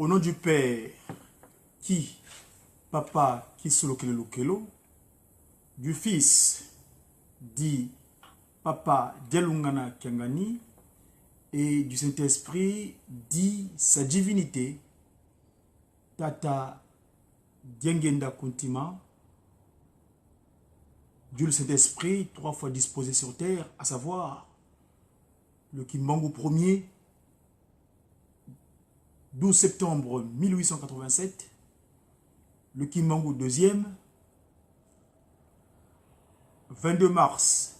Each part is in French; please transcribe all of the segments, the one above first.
Au nom du Père, qui, Papa, qui solokelo lokelo, du Fils, dit Papa Dialungana Kiangani, et du Saint-Esprit, dit sa divinité, Tata Diengenda Kuntima, Dieu le Saint-Esprit, 3 fois disposé sur terre, à savoir le Kimbangu 1er, 12 septembre 1887, le Kimbangu 2e, 22 mars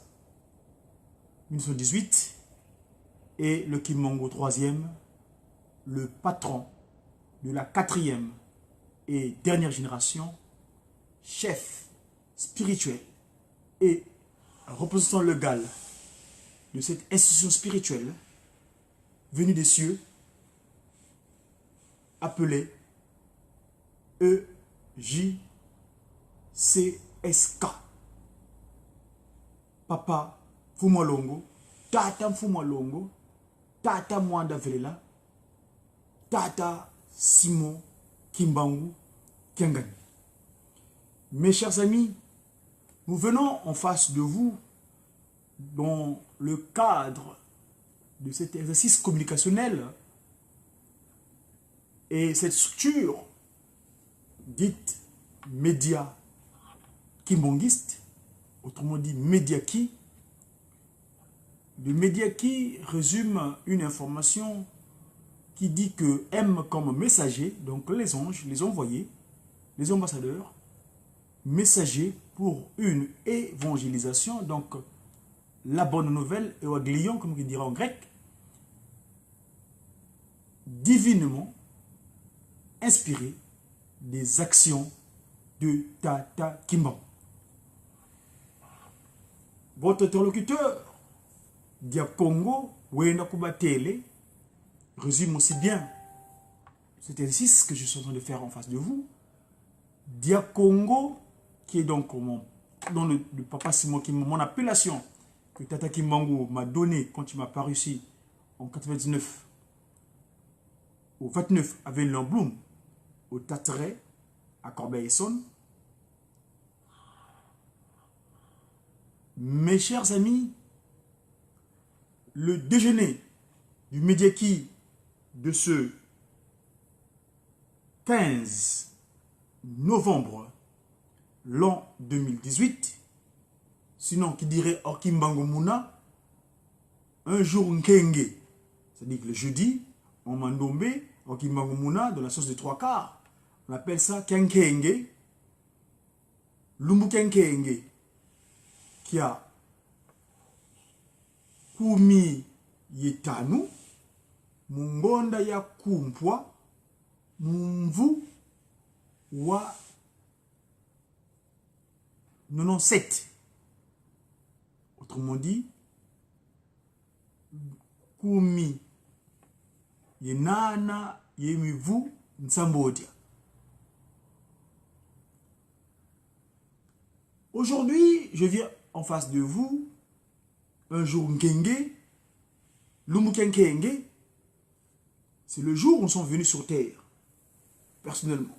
1918, et le Kimbangu 3e, le patron de la 4e et dernière génération, chef spirituel et représentant légal de cette institution spirituelle venue des cieux, appelée EJCSK. Papa Fumwalongo, Tata Fumwalongo, Tata Mwanda Velela, Tata Simon Kimbangu Kiangani. Mes chers amis, nous venons en face de vous dans le cadre de cet exercice communicationnel et cette structure dite média kimbangiste, autrement dit Médiaki. Le Médiaki résume une information qui dit que M comme messager, donc les anges, les envoyés, les ambassadeurs, messagers pour une évangélisation, donc la bonne nouvelle, Ewaglion, comme il dirait en grec, divinement inspiré des actions de Tata Kimbangu. Votre interlocuteur, Diakongo Wenakubatele, résume aussi bien cet exercice que je suis en train de faire en face de vous. Diakongo, qui est donc dans le Papa Simon Kimbangu, mon appellation que Tata Kimbangu m'a donné quand il m'a paru ici en 99, au 29 avec Lamblum, au Tateret, à Corbeil-Essonne. Mes chers amis, le déjeuner du Médiaki de ce 15 novembre l'an 2018, sinon qui dirait Orkimbangu Muna, un jour Nkenge, c'est-à-dire que le jeudi, en Mandombe, Orkimbangu Muna, de la sauce de 3/4, on appelle ça Kenkenge, Lumbu Kenkenge, qui a Kumi Yetanu, Mungonda ya Kumpwa, Mumvu wa 97. Autrement dit, Kumi Yenana Yemivu Nsambodia. Aujourd'hui, je viens en face de vous, un jour Nkenge, Lumukenkenge, c'est le jour où nous sommes venus sur Terre, personnellement.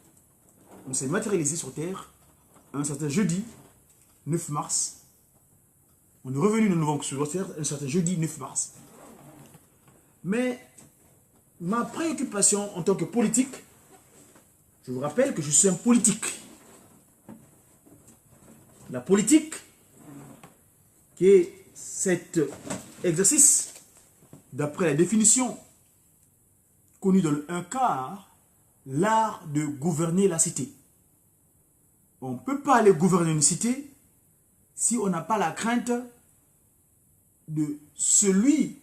On s'est matérialisé sur Terre un certain jeudi 9 mars. On est revenu de nouveau sur Terre un certain jeudi 9 mars. Mais ma préoccupation en tant que politique, je vous rappelle que je suis un politique. La politique, qui est cet exercice, d'après la définition connue dans le 1/4, l'art de gouverner la cité. On ne peut pas aller gouverner une cité si on n'a pas la crainte de celui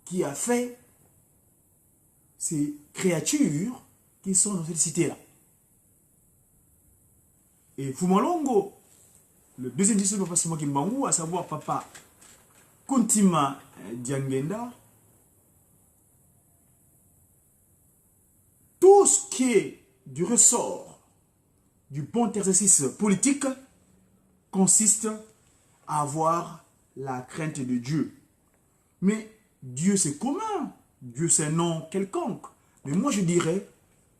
qui a fait ces créatures qui sont dans cette cité-là. Et Fumwalongo, le deuxième disciple de Papa Simon Kimbangu, à savoir Papa Kuntima Diangenda, tout ce qui est du ressort du bon exercice politique consiste à avoir la crainte de Dieu. Mais Dieu c'est commun, Dieu c'est un nom quelconque. Mais moi, je dirais,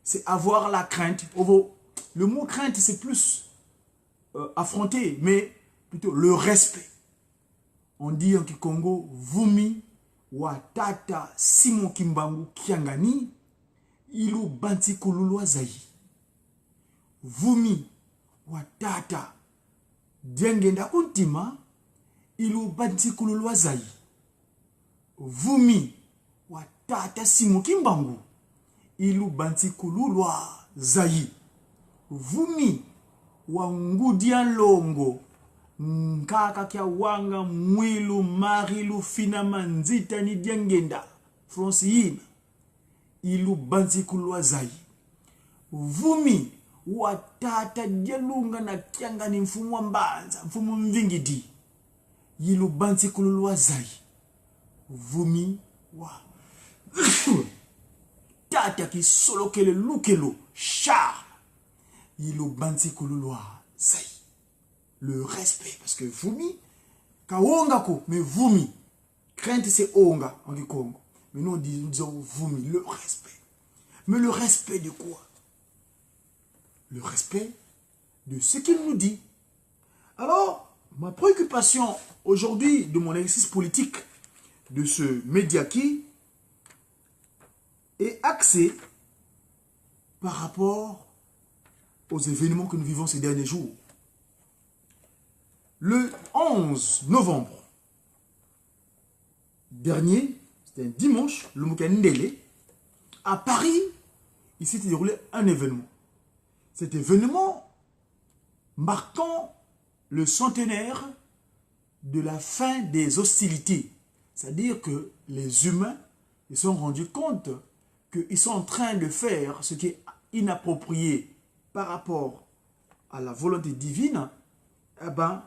c'est avoir la crainte. Le mot crainte, c'est plus affronter, mais plutôt le respect. On dit en Kikongo, Vumi, Watata, Simon Kimbangu, Kiangani, Ilu Banti Kululwa Zayi. Vumi, Watata, Diangenda Kuntima, Ilu Banti Kululwa Zayi. Vumi, Watata, Simon Kimbangu, Ilu Banti Kululwa Zayi. Vumi, Wangudian Longo, Nkaka kia wanga mwilu marilu finama nzita ni diangenda Francine ilu banzi kulwa zayi. Vumi watata dialunga na kianga ni mfumu wa mbanza mfumu mvingidi ilu banzi kulwa zayi. Vumi wa tata ki solo kele lukelo char ilu banzi kulwa zayi. Le respect, parce que Vumi, Kaongako, mais Vumi, crainte c'est Onga en Congo. Mais nous disons Vumi, le respect. Mais le respect de quoi? Le respect de ce qu'il nous dit. Alors, ma préoccupation aujourd'hui de mon exercice politique de ce Mediaki est axée par rapport aux événements que nous vivons ces derniers jours. Le 11 novembre dernier, c'était un dimanche, le Mukandele, à Paris, il s'était déroulé un événement. Cet événement marquant le centenaire de la fin des hostilités. C'est-à-dire que les humains se sont rendus compte qu'ils sont en train de faire ce qui est inapproprié par rapport à la volonté divine. Eh ben,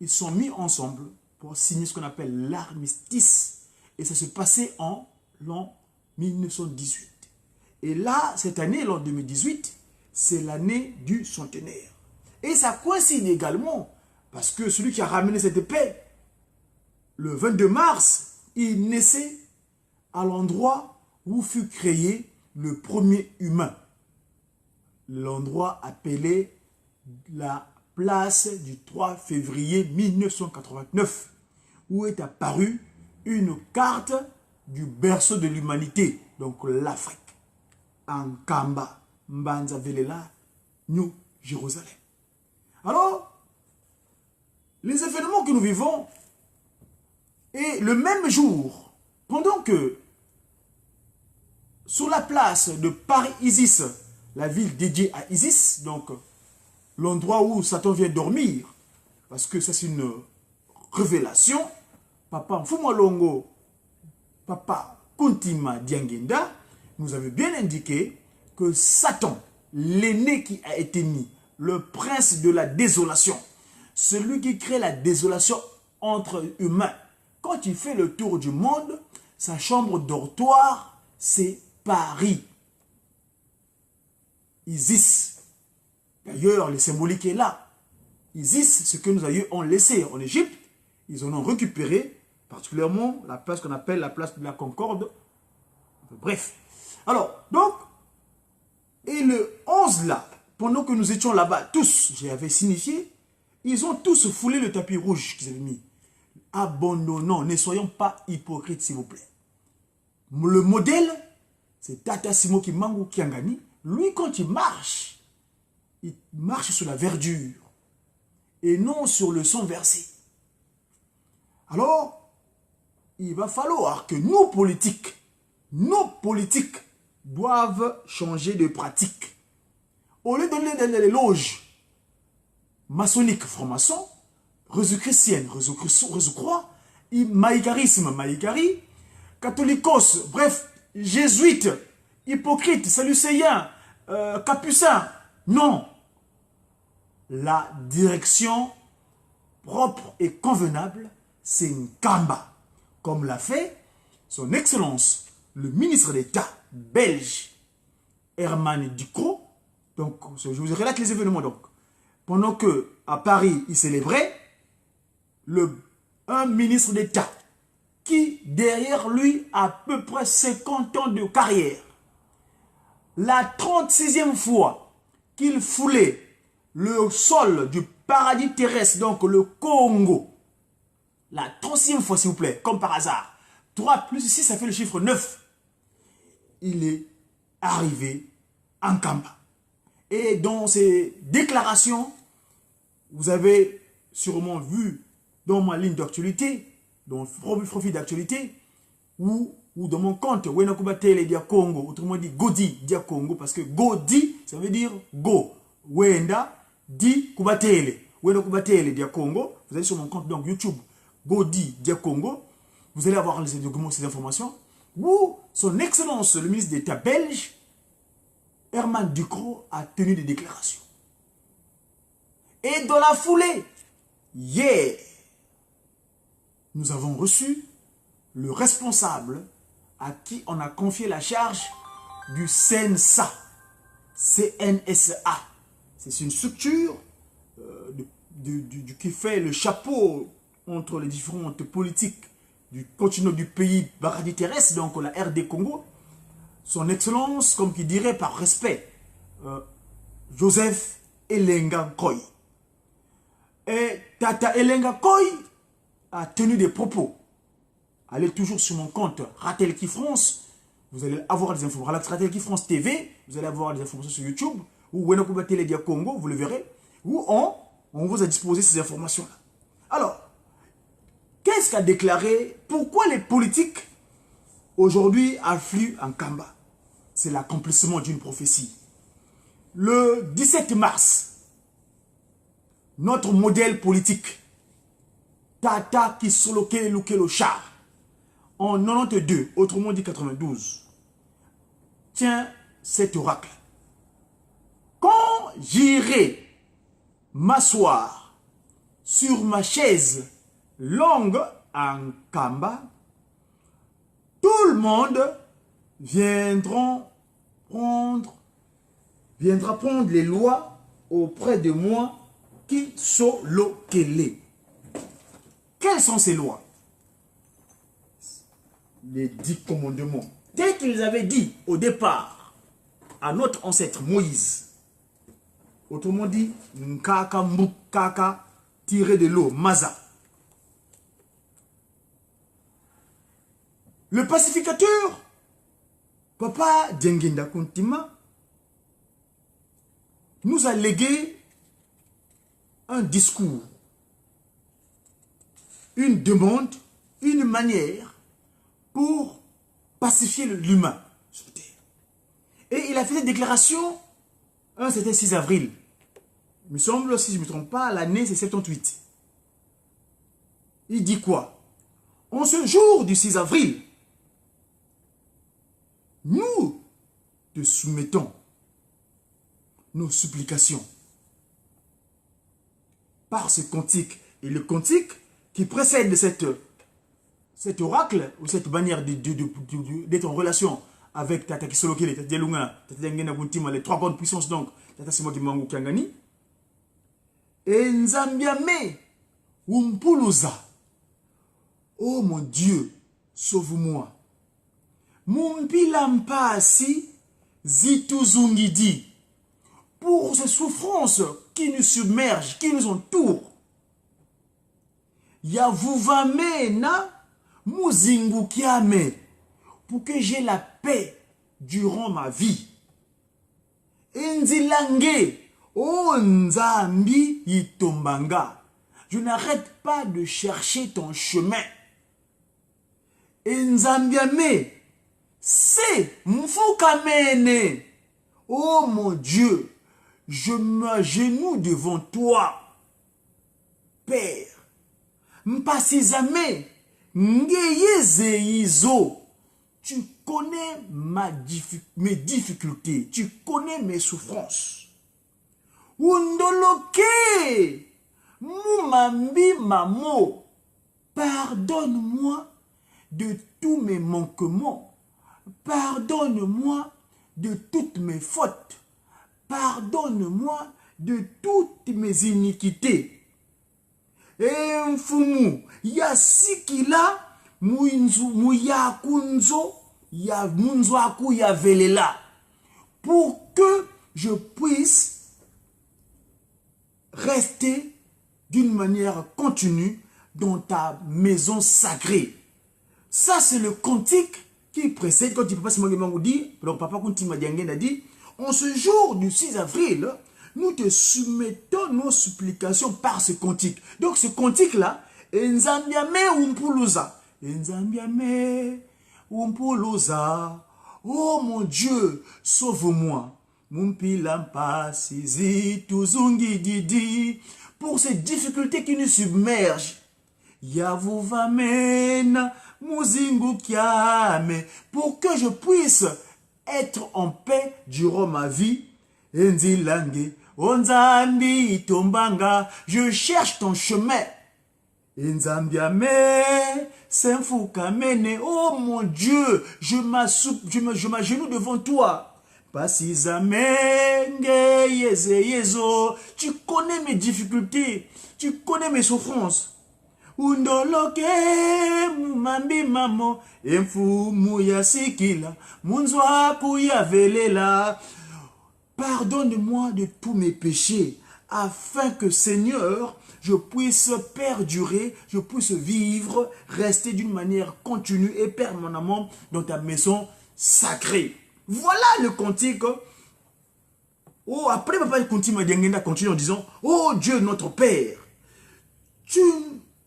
ils sont mis ensemble pour signer ce qu'on appelle l'armistice. Et ça se passait en l'an 1918. Et là, cette année, l'an 2018, c'est l'année du centenaire. Et ça coïncide également, parce que celui qui a ramené cette paix, le 22 mars, il naissait à l'endroit où fut créé le premier humain. L'endroit appelé la place du 3 février 1989, où est apparue une carte du berceau de l'humanité, donc l'Afrique. Ankamba, Mbanza Velela, New Jérusalem. Alors, les événements que nous vivons, et le même jour, pendant que sur la place de Paris-Isis, la ville dédiée à Isis, donc l'endroit où Satan vient dormir, parce que ça c'est une révélation, Papa Mfumwalongo, Papa Kuntima Diangenda, nous avait bien indiqué que Satan, l'aîné qui a été mis, le prince de la désolation, celui qui crée la désolation entre humains, quand il fait le tour du monde, sa chambre dortoir, c'est Paris. Isis. D'ailleurs, le symbolique est là. Isis, ce que nos aïeux ont laissé en Égypte, ils en ont récupéré, particulièrement la place qu'on appelle la place de la Concorde. Bref. Alors, donc, et le 11 là, pendant que nous étions là-bas, tous, j'avais signifié, ils ont tous foulé le tapis rouge qu'ils avaient mis. Abandonnons, ne soyons pas hypocrites, s'il vous plaît. Le modèle, c'est Tata Simo Kimbangu Kiangani. Lui, quand il marche sur la verdure et non sur le sang versé. Alors, il va falloir que nos politiques doivent changer de pratique. Au lieu de donner des loges maçonniques, francs-maçons, réseau chrétienne, réseau croix, maïcarisme, maïcari, catholicos, bref, jésuites, hypocrites, salucéens, capucins. Non. La direction propre et convenable, c'est Nkamba, comme l'a fait son Excellence, le ministre d'État belge, Herman Ducrot. Donc, je vous relate les événements. Donc, pendant que à Paris, il célébrait, un ministre d'État qui, derrière lui, a à peu près 50 ans de carrière, la 36e fois qu'il foulait le sol du paradis terrestre, donc le Congo. La 36e fois, s'il vous plaît, comme par hasard. 3 plus 6, ça fait le chiffre 9. Il est arrivé en Kamba. Et dans ces déclarations, vous avez sûrement vu dans ma ligne d'actualité, dans le profil d'actualité, ou dans mon compte, Wenakuba Tele Dia Congo, autrement dit Godi Dia Congo, parce que Godi, ça veut dire Go. Wenda Di Kubatele. Wenakuba Tele Dia Congo, vous allez sur mon compte donc YouTube, Godi Dia Congo, vous allez avoir ces documents, ces informations, où son Excellence, le ministre d'État belge, Herman Ducrot, a tenu des déclarations. Et dans la foulée, hier, nous avons reçu le responsable à qui on a confié la charge du CNSA. CNSA. C'est une structure qui fait le chapeau entre les différentes politiques du continent du pays paradis terrestre, donc la RD Congo. Son Excellence, comme qui dirait par respect, Joseph Elenga Koy. Et Tata Elenga Koy a tenu des propos. Allez toujours sur mon compte Ratelki France, vous allez avoir des informations. Ratelki France TV, vous allez avoir des informations sur YouTube, ou Wenakuba Tele Dia Congo, vous le verrez, où on vous a disposé ces informations-là. Alors, qu'est-ce qu'a déclaré? Pourquoi les politiques aujourd'hui affluent en Kamba? C'est l'accomplissement d'une prophétie. Le 17 mars, notre modèle politique, Tata Kisoloke Lukelo Char, en 92, autrement dit 92, tient cet oracle. Quand j'irai m'asseoir sur ma chaise longue en Kamba, tout le monde viendra prendre les lois auprès de moi qui sont lokele. Quelles sont ces lois? Les 10 commandements. Dès qu'ils avaient dit au départ à notre ancêtre Moïse, autrement dit, Nkaka Mbukaka, tiré de l'eau, Maza. Le pacificateur, Papa Djenginda Kuntima, nous a légué un discours, une demande, une manière pour pacifier l'humain sur Terre. Et il a fait des déclarations, c'était 6 avril. Il me semble, si je ne me trompe pas, l'année c'est 78. Il dit quoi? En ce jour du 6 avril, nous te soumettons nos supplications par ce cantique. Et le cantique qui précède cet oracle, ou cette manière d'être en relation avec Tata Kisoloke, Tata Dialunga, Tata Ngena Buntima, les 3 grandes puissances, donc Tata Simoti Mangu Kiangani, et Nzambiame, Umpuluza, oh mon Dieu, sauve-moi. Mumpilampasi, Zituzungidi, pour ces souffrances qui nous submergent, qui nous entourent. Yavuvamena, Muzingukiame, pour que j'ai la paix durant ma vie. Nzilange, oh Nzambi Yitombanga, je n'arrête pas de chercher ton chemin. Nzambiame, c'est Mfukamene, oh mon Dieu, je m'agenouille devant toi, Père. Mpasizame, Ngeyezeizo, tu connais mes difficultés, tu connais mes souffrances. Undoloke, Mumambi Mamo, pardonne-moi de tous mes manquements, pardonne-moi de toutes mes fautes, pardonne-moi de toutes mes iniquités. Et mfumu, yasikila, muyakunzo, ya munzo aku ya velela. pour que je puisse rester d'une manière continue dans ta maison sacrée. Ça, c'est le cantique qui précède, quand Papa Simon Mango dit, donc Papa Kunti Madiangen a dit, en ce jour du 6 avril, nous te soumettons nos supplications par ce cantique. Donc ce cantique-là, Nzambiame Umpuluza, Nzambiame Umpuluza, oh mon Dieu, sauve-moi. Mumpilampa Sizi Tuzungi Didi, pour ces difficultés qui nous submergent. Yavuvamena Muzingu Kiame, pour que je puisse être en paix durant ma vie. Enzilange, Onzambi Tombanga, je cherche ton chemin. Enzambiame, Senfukamene, oh mon Dieu, je m'agenouille devant toi. Pasizamenge Yeze Yezo, tu connais mes difficultés, tu connais mes souffrances. Undoloke mumambi mamo emfu muyasikila munzwa kuyavelela. Pardonne-moi de tous mes péchés afin que Seigneur je puisse perdurer, je puisse vivre, rester d'une manière continue et permanemment dans ta maison sacrée. Voilà le cantique. Oh, après Papa continue en disant, oh Dieu notre Père, tu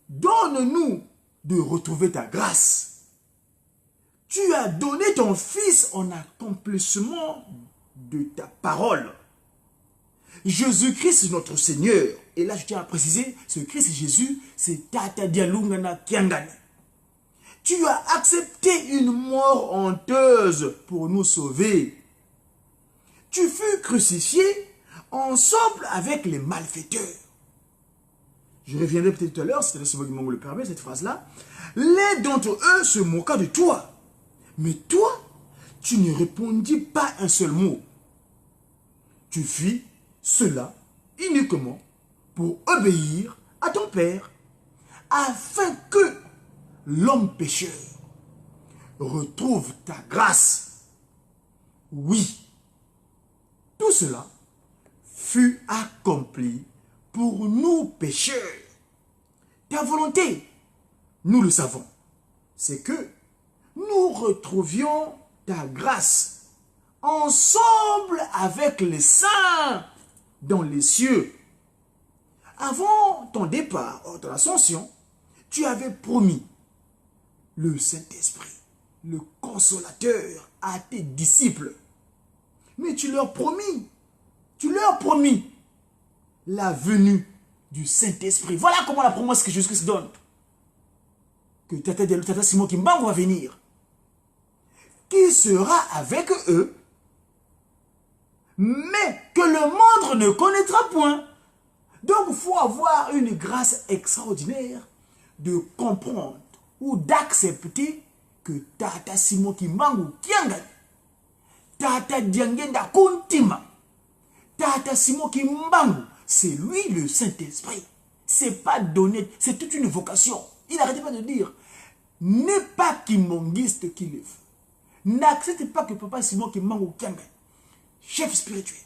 donne-nous de retrouver ta grâce. Tu as donné ton Fils en accomplissement de ta parole. Jésus-Christ notre Seigneur. Et là, je tiens à préciser, ce Christ Jésus, c'est Tata Dialungana Kiangani. Tu as accepté une mort honteuse pour nous sauver. Tu fus crucifié ensemble avec les malfaiteurs. Je reviendrai peut-être tout à l'heure, si le permet, cette phrase-là. L'un d'entre eux se moqua de toi. Mais toi, tu ne répondis pas un seul mot. Tu fis cela uniquement pour obéir à ton Père, afin que l'homme pécheur retrouve ta grâce. Oui, tout cela fut accompli pour nous pécheurs. Ta volonté, nous le savons, c'est que nous retrouvions ta grâce ensemble avec les saints dans les cieux. Avant ton départ, hors de l'ascension, tu avais promis le Saint-Esprit, le consolateur à tes disciples. Mais tu leur promis la venue du Saint-Esprit. Voilà comment la promesse que Jésus-Christ donne. Que Tata Simon Kimbangu va venir. Qui sera avec eux, mais que le monde ne connaîtra point. Donc, il faut avoir une grâce extraordinaire de comprendre ou d'accepter que Tata Simon Kimbangu Kiangani, Tata Diangenda Kuntima, Tata Simon Kimbangu, c'est lui le Saint-Esprit. C'est pas donné, c'est toute une vocation. Il n'arrêtait pas de dire, n'est pas Kimonguiste qui le fait. N'acceptez pas que Papa Simon Kimbangu Kiangani, chef spirituel,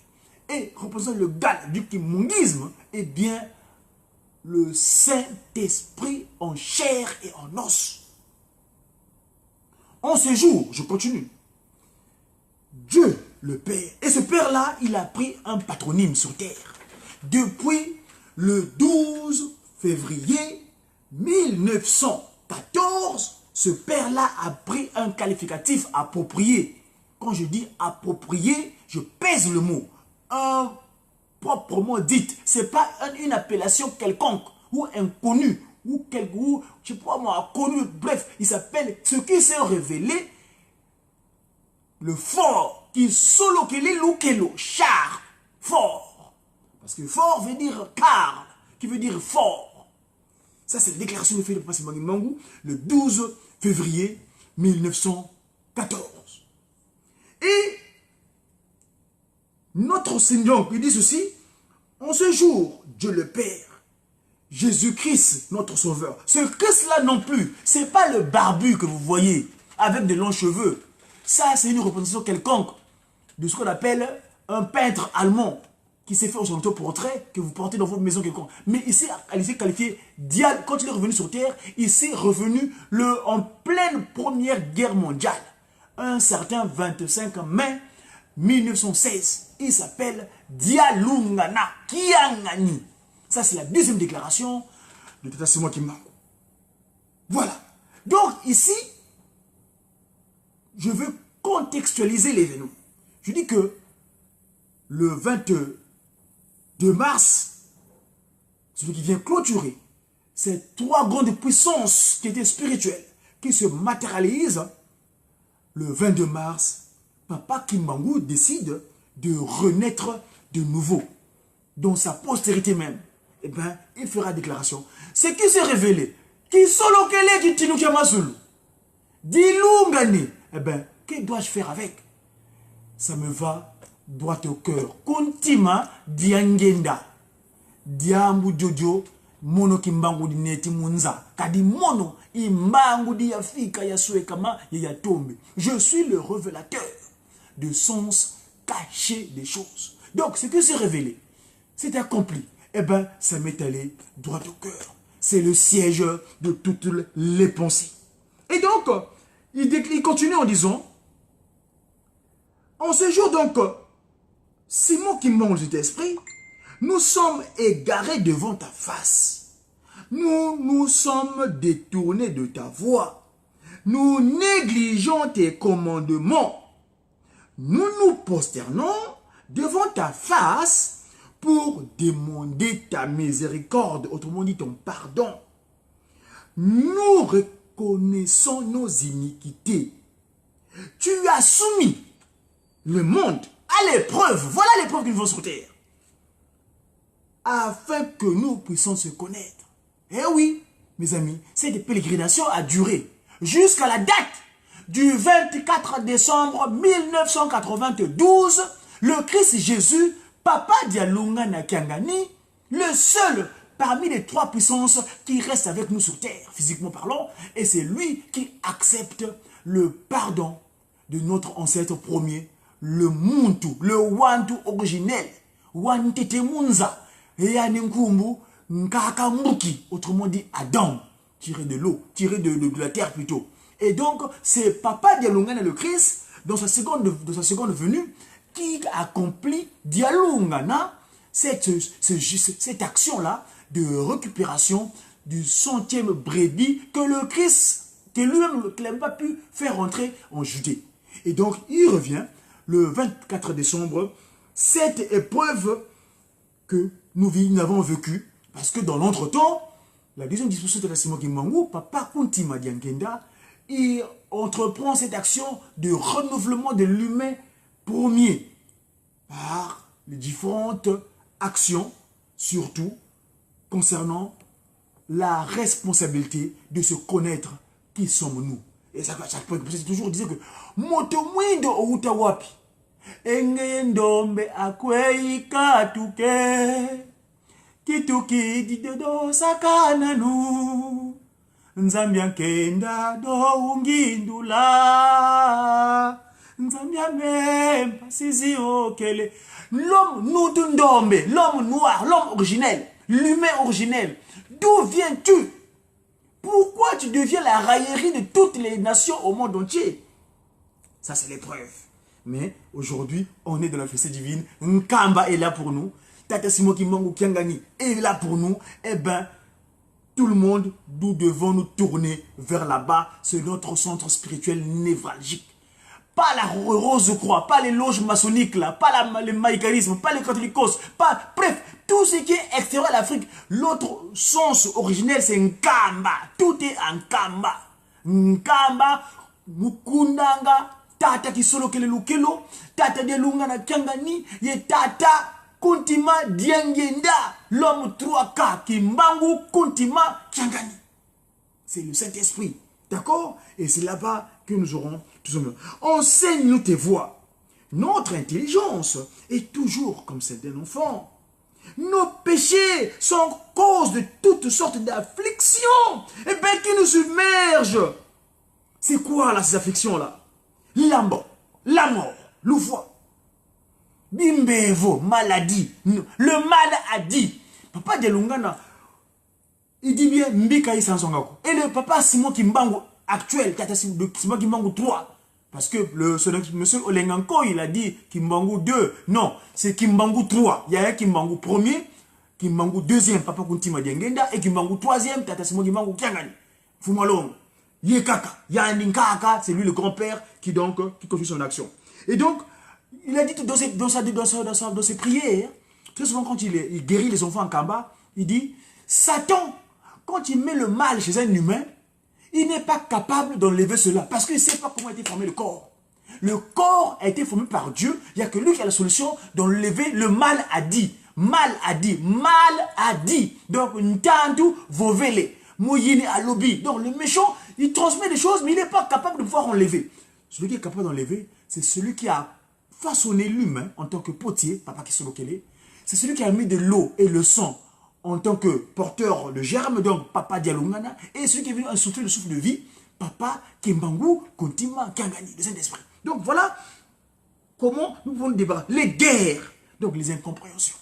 et représentant le gars du kimongisme, eh bien, le Saint-Esprit en chair et en os. En ce jour, je continue, Dieu, le Père, et ce Père-là, il a pris un patronyme sur terre. Depuis le 12 février 1914, ce Père-là a pris un qualificatif approprié. Quand je dis approprié, je pèse le mot. Un proprement dit. Ce n'est pas une appellation quelconque ou inconnue ou je ne sais pas moi, connu. Bref, il s'appelle ce qui s'est révélé le fort qui solo kele lukelo, char, fort. Parce que fort veut dire car, qui veut dire fort. Ça, c'est la déclaration de fait de Papa Simon Kimbangu le 12 février 1914. Et notre Seigneur qui dit ceci, en ce jour, Dieu le Père, Jésus-Christ, notre Sauveur. Ce Christ-là non plus, ce n'est pas le barbu que vous voyez avec de longs cheveux. Ça, c'est une représentation quelconque. de ce qu'on appelle un peintre allemand qui s'est fait son autoportrait que vous portez dans votre maison quelconque. Mais il s'est qualifié diable. Quand il est revenu sur Terre, il s'est revenu en pleine Première Guerre mondiale. Un certain 25 mai 1916. Il s'appelle Dialungana Kiangani. Ça, c'est la deuxième déclaration de Tata Simon Kimbangu. Voilà. Donc, ici, je veux contextualiser l'événement. Je dis que le 22 mars, celui qui vient clôturer ces trois grandes puissances qui étaient spirituelles, qui se matérialisent, le 22 mars, Papa Kimbangu décide de renaître de nouveau. Dans sa postérité même, eh bien, il fera déclaration. Ce qui s'est révélé, qui solo kele qui tinukia masulu, dilungani, eh bien, que dois-je faire avec? Ça me va droit au cœur. Kuntima diangenda, diambu jojo, mono kimbangu di neti munza, kadi mono imbangu di yafika yasue kama yatombe. Je suis le révélateur de sens caché des choses. Donc, ce qui s'est révélé, c'est accompli. Eh bien, ça m'est allé droit au cœur. C'est le siège de toutes les pensées. Et donc, il continue en disant, en ce jour donc, Simon Kimbangu cet esprit, nous sommes égarés devant ta face. Nous nous sommes détournés de ta voix. Nous négligeons tes commandements. Nous nous prosternons devant ta face pour demander ta miséricorde, autrement dit ton pardon. Nous reconnaissons nos iniquités. Tu as soumis le monde à l'épreuve. Voilà l'épreuve qu'ils vont sur terre. Afin que nous puissions se connaître. Eh oui, mes amis, cette pélégrination a duré jusqu'à la date du 24 décembre 1992. Le Christ Jésus, Papa Dialungana Kiangani, le seul parmi les trois puissances qui reste avec nous sur terre, physiquement parlant, et c'est lui qui accepte le pardon de notre ancêtre premier, le Muntu, le Wantu originel, Wantete Munza, Yaninkumbu, Nkakambuki, autrement dit Adam, tiré de l'eau, tiré de la terre plutôt. Et donc, c'est Papa Dialungana le Christ, dans sa seconde venue, qui accomplit Dialungana cette action-là de récupération du centième brebis que le Christ, que lui-même n'a pas pu faire rentrer en Judée. Et donc, il revient le 24 décembre, cette épreuve que nous avons vécue, parce que dans l'entretemps, la deuxième disposition de la Simon Kimbangu, Papa Kuntima Diangenda, il entreprend cette action de renouvellement de l'humain premier par les différentes actions, surtout concernant la responsabilité de se connaître qui sommes-nous. Et ça c'est toujours dire que moto mwindo outa wapi engeye ndombe akwei katuke kituki didodo sakananu nzambia kenda do ungindula nzambia mempa sizi okele. L'homme ndombe, l'homme noir, l'homme originel, l'humain originel, d'où viens-tu? Pourquoi tu deviens la raillerie de toutes les nations au monde entier? Ça, c'est l'épreuve. Mais aujourd'hui, on est dans la fessée divine. Nkamba est là pour nous. Tata Simon Kimbangu Kiangani est là pour nous. Eh bien, tout le monde, nous devons nous tourner vers là-bas. C'est notre centre spirituel névralgique. Pas la rose croix, pas les loges maçonniques, là, pas le maïcarisme, pas les catholicos, pas, bref, tout ce qui est extérieur à l'Afrique. L'autre sens originel, c'est Nkamba. Tout est Nkamba. Nkamba, Mukundanga, Tata Kisolo Kelelukelo, Tata Dialungana Kiangani, et Tata Kuntima Diangenda, l'homme 3K, Kimbangu Kuntima Kiangani. C'est le Saint-Esprit. D'accord? Et c'est là-bas que nous aurons tout simplement. Enseigne-nous tes voies. Notre intelligence est toujours comme celle d'un enfant. Nos péchés sont cause de toutes sortes d'afflictions. Et bien qui nous submergent. C'est quoi là ces afflictions-là? La mort, le foie. Bimbevo, maladie. Le mal a dit. Papa Dialungana, il dit bien Mbika Isansongako. Et le papa Simon Kimbangu actuel, Simon Kimbangu 3. Parce que monsieur Olenganko, il a dit Kimbangu 2. Non, c'est Kimbangu 3. Il y a un Kimbangu 1er, Kimbangu 2e, Papa Kuntima Diengenda, et Kimbangu 3e, Tata Simon Kimbangu Kiangani. Fumalong. Yekaka. Yandinkaka, c'est lui le grand-père qui continue son action. Et donc, il a dit dans ses prières, très souvent quand il guérit les enfants en Kamba, il dit, Satan, quand il met le mal chez un humain, il n'est pas capable d'enlever cela, parce qu'il ne sait pas comment a été formé le corps. Le corps a été formé par Dieu, il n'y a que lui qui a la solution d'enlever le mal a dit. Mal a dit, mal a dit. Donc, Ntandu Vovele, Mouyini Alobi. Donc, le méchant, il transmet des choses, mais il n'est pas capable de pouvoir enlever. Celui qui est capable d'enlever, c'est celui qui a façonné l'humain en tant que potier, Papa Kisolokele. C'est celui qui a mis de l'eau et le sang en tant que porteur de germe, donc Papa Dialungana, et celui qui est venu insuffler le souffle de vie, Papa Kimbangu, Kontima, Kangani, le Saint-Esprit. Donc voilà comment nous pouvons débarrasser. Les guerres, donc les incompréhensions,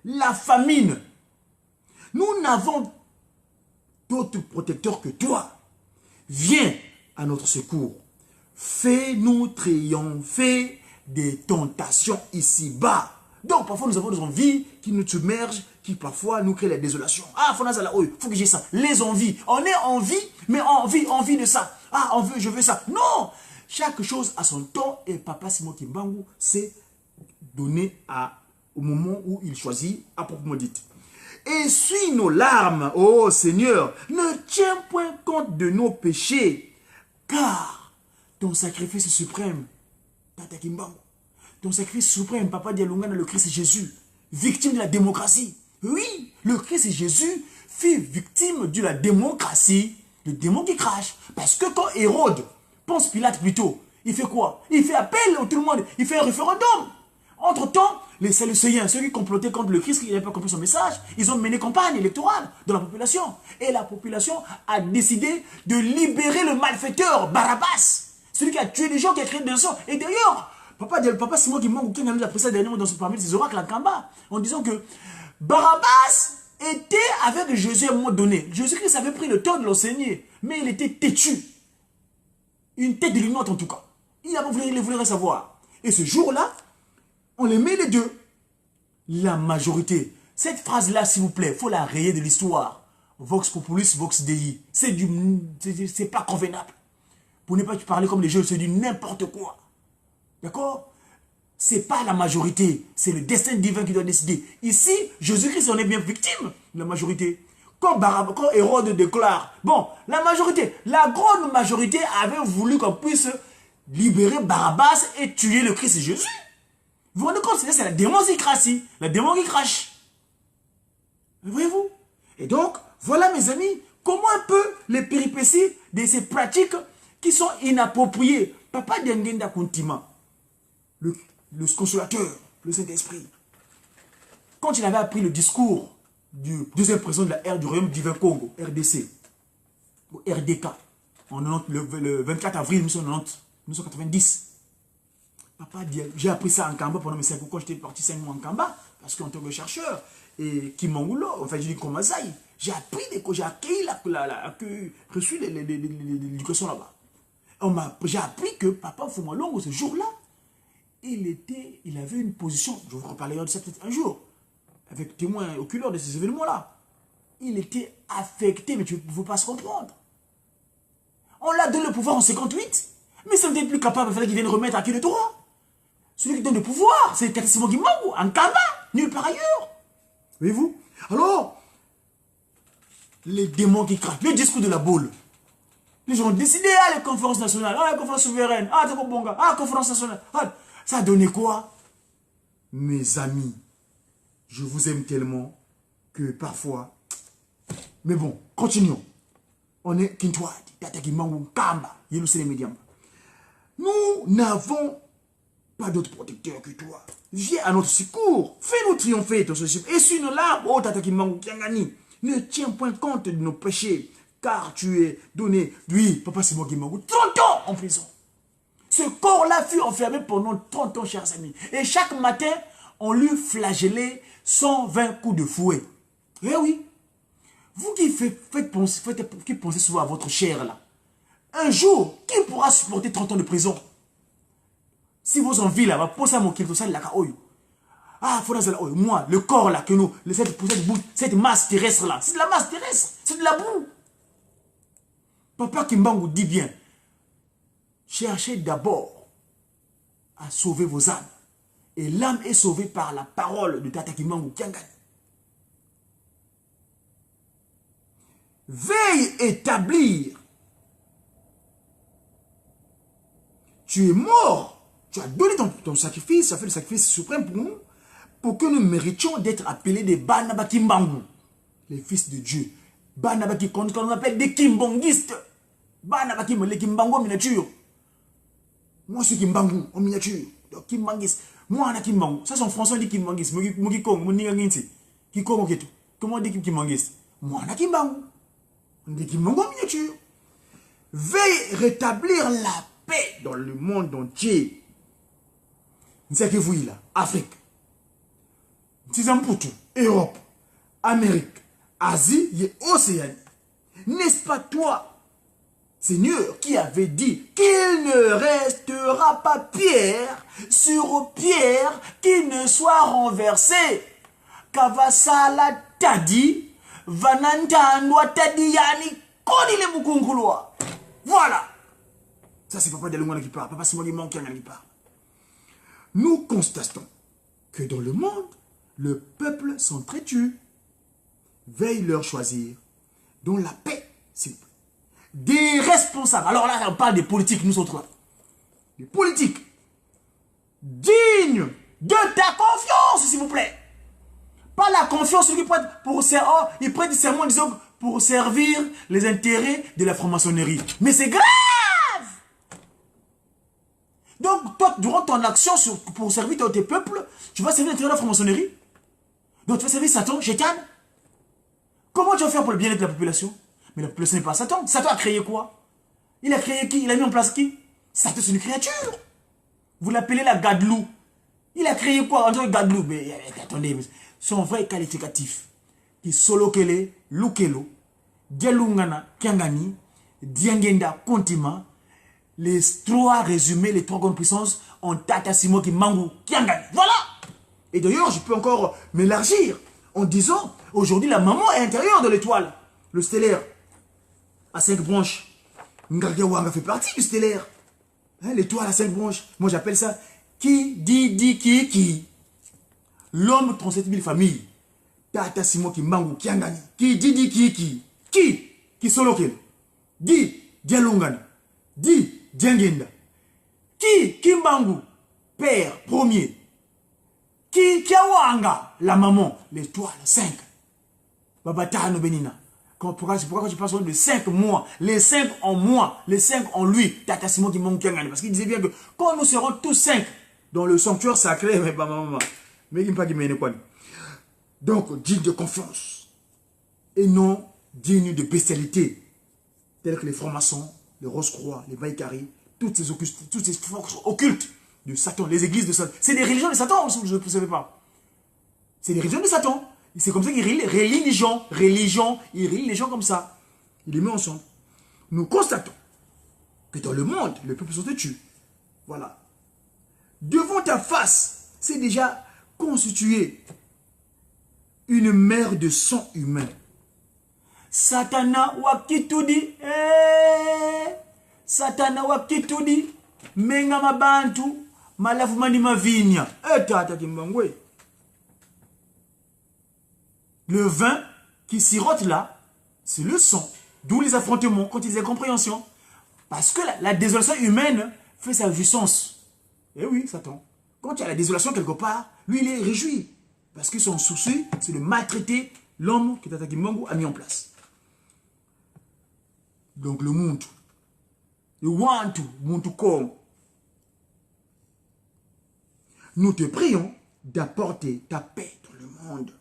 la famine. Nous n'avons d'autres protecteurs que toi. Viens à notre secours. Fais-nous triompher des tentations ici-bas. Donc parfois nous avons des envies qui nous submergent, qui parfois nous créent la désolation. Ah, faut que j'ai ça. Les envies. On est en vie, mais envie de ça. Ah, je veux ça. Non! Chaque chose a son temps et Papa Simon Kimbangu s'est donné au moment où il choisit, à proprement dit. Essuie nos larmes, ô Seigneur, ne tiens point compte de nos péchés, car ton sacrifice suprême, Tata Kimbangu, ton sacrifice suprême, Papa Dialungana, le Christ Jésus, victime de la démocratie. Oui, le Christ Jésus fut victime de la démocratie, le démon qui crache. Parce que quand Hérode, pense Pilate plutôt, il fait quoi? Il fait appel à tout le monde, il fait un référendum. Entre-temps, les Sadducéens, ceux qui complotaient contre le Christ, qui n'avaient pas compris son message, ils ont mené campagne électorale dans la population. Et la population a décidé de libérer le malfaiteur, Barabbas. Celui qui a tué des gens, qui a créé des gens. Et d'ailleurs, Papa Simon Kimbangu a appris ça dernièrement parmi ses oracles à Kamba, en disant que Barabbas était avec Jésus à un moment donné. Jésus-Christ avait pris le temps de l'enseigner, mais il était têtu. Une tête de l'ignorante en tout cas. Il voulait rien savoir. Et ce jour-là, on les met les deux. La majorité. Cette phrase-là, s'il vous plaît, il faut la rayer de l'histoire. Vox populis, vox dei. C'est pas convenable. Pour ne pas parler comme les jeux, c'est du n'importe quoi. D'accord? C'est pas la majorité. C'est le destin divin qui doit décider. Ici, Jésus-Christ en est bien victime, la majorité. Quand Hérode déclare, bon, la majorité, la grande majorité avait voulu qu'on puisse libérer Barabbas et tuer le Christ Jésus. Vous vous rendez compte, c'est la démocratie, la démon qui crache. Voyez-vous? Et donc, voilà mes amis, comment un peu les péripéties de ces pratiques qui sont inappropriées. Papa Diengenda Kuntima, le consolateur, le Saint-Esprit, quand il avait appris le discours du deuxième président de du Royaume divin Congo, RDC, ou RDK, le 24 avril 1990, Papa dit, j'ai appris ça en Kamba pendant mes 5 ans, quand j'étais parti 5 mois en Kamba, parce qu'en tant que chercheur, et Kimangulo, enfin je dis Komazaï, j'ai appris des cours, j'ai reçu l'éducation là-bas. J'ai appris que Papa Fumalongo, ce jour-là, il avait une position, je vous reparlerai de ça peut-être un jour, avec témoin oculaire de ces événements-là. Il était affecté, mais tu ne pouvais pas se comprendre. On l'a donné le pouvoir en 58, mais ça n'était plus capable, il fallait qu'il vienne remettre à qui le droit. Celui qui donne le pouvoir, c'est Tata Simon Kimbangu, en Kamba, nulle part ailleurs. Voyez-vous? Alors, les démons qui crachent, le discours de la boule. Les gens ont décidé, les conférences nationales, les conférences souveraines, Takobonga, conférence nationale. Ça a donné quoi? Mes amis, je vous aime tellement que parfois... Mais bon, continuons. On est Kintwadi, Tata Kimbangu, Kamba, Yelusele Mediamba. Nous n'avons pas d'autre protecteur que toi. Viens à notre secours. Fais-nous triompher, ton secours. Essuie nos larmes, oh Tata Kimbangu, Kiangani. Ne tiens point compte de nos péchés, car tu es donné, lui, Papa Simon Kimbangu, 30 ans en prison. Ce corps-là fut enfermé pendant 30 ans, chers amis. Et chaque matin, on lui flagellait 120 coups de fouet. Eh oui. Vous qui qui pensez souvent à votre chair là, un jour, qui pourra supporter 30 ans de prison? Si vos envies là, va poser à mon kilto, ça là, ah, moi, le corps là, que nous, cette masse terrestre là, c'est de la masse terrestre, c'est de la boue. Papa Kimbangu dit bien, cherchez d'abord à sauver vos âmes. Et l'âme est sauvée par la parole de Tata Kimbangu Kiangani. Veille établir. Tu es mort. Tu as donné ton sacrifice. Tu as fait le sacrifice suprême pour nous. Pour que nous méritions d'être appelés des Banaba Kimbangu. Les fils de Dieu. Banaba qu'on appelle des Kimbongistes. Banaba Kimbangu, les Kimbangu en miniature. Moi, je suis Kimbangu en miniature. Donc, Kimbangis. Moi, on a Kimbangu. Ça, c'est en français, on dit Kimbangis. Moi, Kikong, mon Ninganginti. Kikong, ok. Comment on dit Kimbangis? Moi, on a Kimbangu. On dit Kimbangu en miniature. Veuille rétablir la paix dans le monde entier. C'est que vous, là, Afrique, Tizamputu, Europe, Amérique, Asie et Océanie. N'est-ce pas toi, Seigneur, qui avait dit qu'il ne restera pas pierre sur pierre qui ne soit renversée? Kavasala tadi, vanantandwa tadi yani, koni le mukunkulwa. Voilà. Ça, c'est Papa Delungwana qui parle. Papa Simoni Mankianga qui parle. Nous constatons que dans le monde, le peuple s'entretue. Veille leur choisir, dont la paix, s'il vous plaît. Des responsables. Alors là, on parle des politiques, nous autres. Des politiques dignes de ta confiance, s'il vous plaît. Pas la confiance, celui qui prête pour servir, il prête des serments, disons, pour servir les intérêts de la franc-maçonnerie. Mais c'est grave! Donc, toi, durant ton action pour servir tes peuples, tu vas servir l'intérêt de la franc-maçonnerie. Donc, tu vas servir Satan, Chétan. Comment tu vas faire pour le bien-être de la population? Mais la population n'est pas Satan. Satan a créé quoi? Il a créé qui? Il a mis en place qui? Satan, c'est une créature. Vous l'appelez la Gadlou. Il a créé quoi? En tant que Gadlou. Mais attendez, son vrai qualificatif. Qui solo kele, lukelo, dialungana, kiangani, diangenda, kontima. Les trois résumés, les trois grandes puissances en Tata Simo Kimbangu Kiangani. Voilà. Et d'ailleurs, je peux encore m'élargir en disant, aujourd'hui, la maman est intérieure de l'étoile. Le stellaire, à 5 branches. Ngargawanga fait partie du stellaire. Hein, l'étoile à 5 branches. Moi, j'appelle ça qui. L'homme 37 000 familles. Tata Simo Kimbangu Kiangani. Qui solo quel? Di Dialungana. Di Djangenda. Qui Kimbangu, père premier. Qui Kiawanga, la maman, l'étoile, 5. Babata no Benina. Pourquoi tu passes de 5 mois? Les 5 en moi, les 5 en lui. Tata Simon qui manque. Parce qu'il disait bien que quand nous serons tous 5 dans le sanctuaire sacré, mais il pas quoi. Donc, digne de confiance. Et non digne de bestialité. Tels que les francs-maçons, les Rose-Croix, les Baïkari, toutes ces forces occultes de Satan, les églises de Satan. C'est des religions de Satan, je ne savais pas. C'est des religions de Satan. C'est comme ça qu'il relie les gens. Il relie les gens comme ça. Il les met ensemble. Nous constatons que dans le monde, le peuple se tue. Voilà. Devant ta face, c'est déjà constitué une mer de sang humain. Satana wakitudi, Satana wakitudi, menga mabantu, malafu mani mavinya. Tata Kimbangwe. Le vin qui sirote là, c'est le sang. D'où les affrontements, quand ils ont compréhension. Parce que la désolation humaine fait sa jouissance. Eh oui, Satan. Quand il y a la désolation quelque part, lui il est réjoui. Parce que son souci, c'est de maltraiter l'homme que Tata Kimbangu a mis en place. Donc le monde, le Muntu comme. Nous te prions d'apporter ta paix dans le monde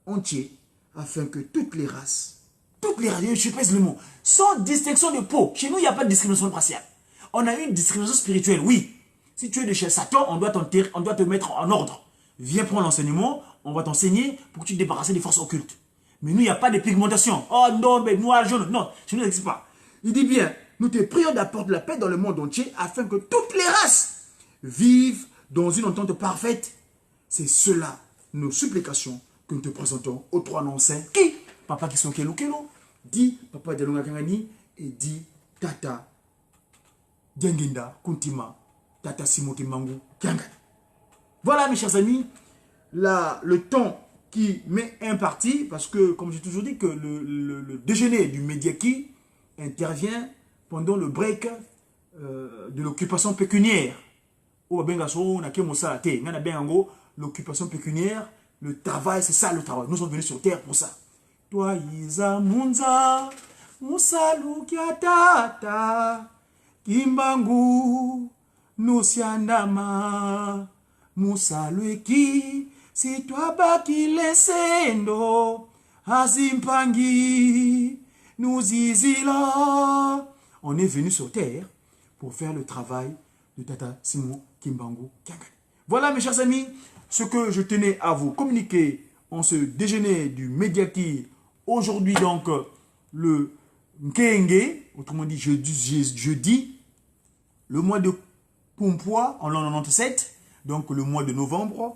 entier, afin que toutes les races, je pèse le mot, sans distinction de peau. Chez nous, il n'y a pas de discrimination raciale. On a une discrimination spirituelle, oui. Si tu es de chez Satan, on doit te mettre en ordre. viens prendre l'enseignement, on va t'enseigner pour que tu te débarrasses des forces occultes. Mais nous, il n'y a pas de pigmentation. Oh non, mais noir, jaune, non, chez nous, ça n'existe pas. Il dit bien, nous te prions d'apporter la paix dans le monde entier afin que toutes les races vivent dans une entente parfaite. C'est cela, nos supplications que nous te présentons aux trois noms saints. Qui? Papa qui sont Kelo Kelo, dit Papa Dialonga Kangani et dit Tata Dianginda Kuntima, Tata Simoti Mangu Kangani. Voilà mes chers amis, le temps qui m'est imparti, parce que comme j'ai toujours dit que le déjeuner du Mediaki intervient pendant le break de l'occupation pécuniaire. L'occupation pécuniaire, le travail, c'est ça le travail. Nous sommes venus sur terre pour ça. Toi, Isa Munza, Musalu Kiatata, Kimbangu, Nusiandama, Musalu Eki, si toi baki lesendo, Azimpangi, Nuzizila. On est venu sur terre pour faire le travail de Tata Simon Kimbangu Kangani. Voilà mes chers amis, ce que je tenais à vous communiquer en ce déjeuner du Mediaki. Aujourd'hui donc le Nkenge, autrement dit jeudi, le mois de Kumpoa en l'an 97, donc le mois de novembre,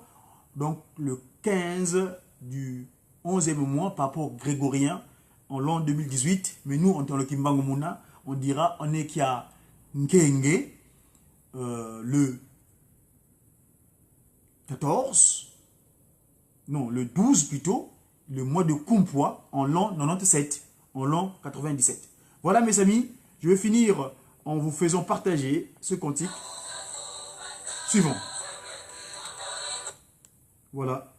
donc le 15 du 11e mois par rapport au grégorien en l'an 2018. Mais nous, en tant que Kimbangu Muna, on dira, on est qui a Nkenge, le 14, non, le 12 plutôt, le mois de Kumpoa en l'an 97, en l'an 97. Voilà mes amis, je vais finir en vous faisant partager ce cantique suivant. Voilà,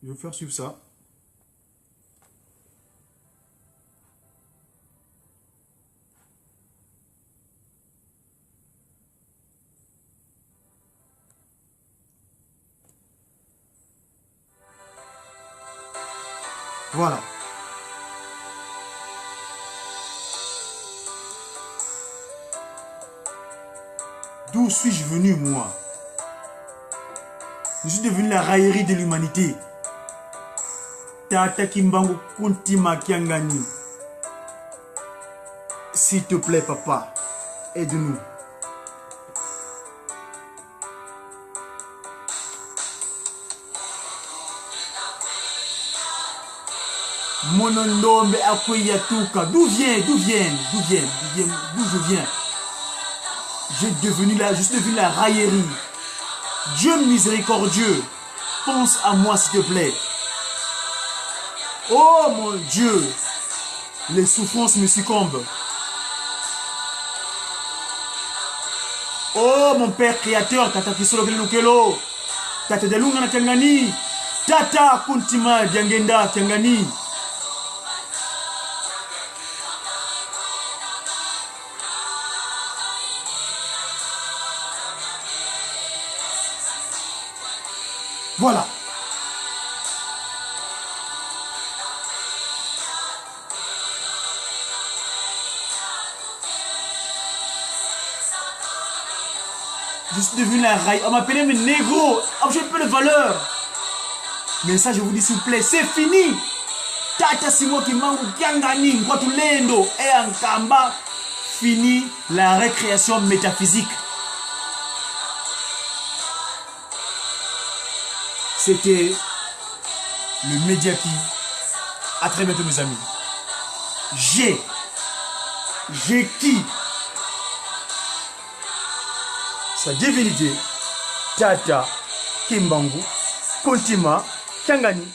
je vais faire suivre ça. Voilà. D'où suis-je venu, moi? Je suis devenu la raillerie de l'humanité. Tata Kimbangu Kuntima Kiangani. S'il te plaît, papa, aide-nous. Monondombe Akoyatuka. D'où je viens? Je suis devenu la raillerie. Dieu miséricordieux, pense à moi s'il te plaît. Oh mon Dieu, les souffrances me succombent. Oh mon Père Créateur, Tata Kisolo Kelo, Tata Delunga Kangani, Tata Kuntima Diangenda Kangani. Voilà. Je suis devenu la raille. On m'appelait mes négro. J'ai peu de valeur. Mais ça, je vous dis s'il vous plaît, c'est fini. Tata Simon Kimbangu Kiangani, Nkwatulendo et Ankamba. Fini la récréation métaphysique. C'était le Mediaki. À très bientôt mes amis. J'ai qui sa divinité Tata Kimbangu Kuntima Kangani.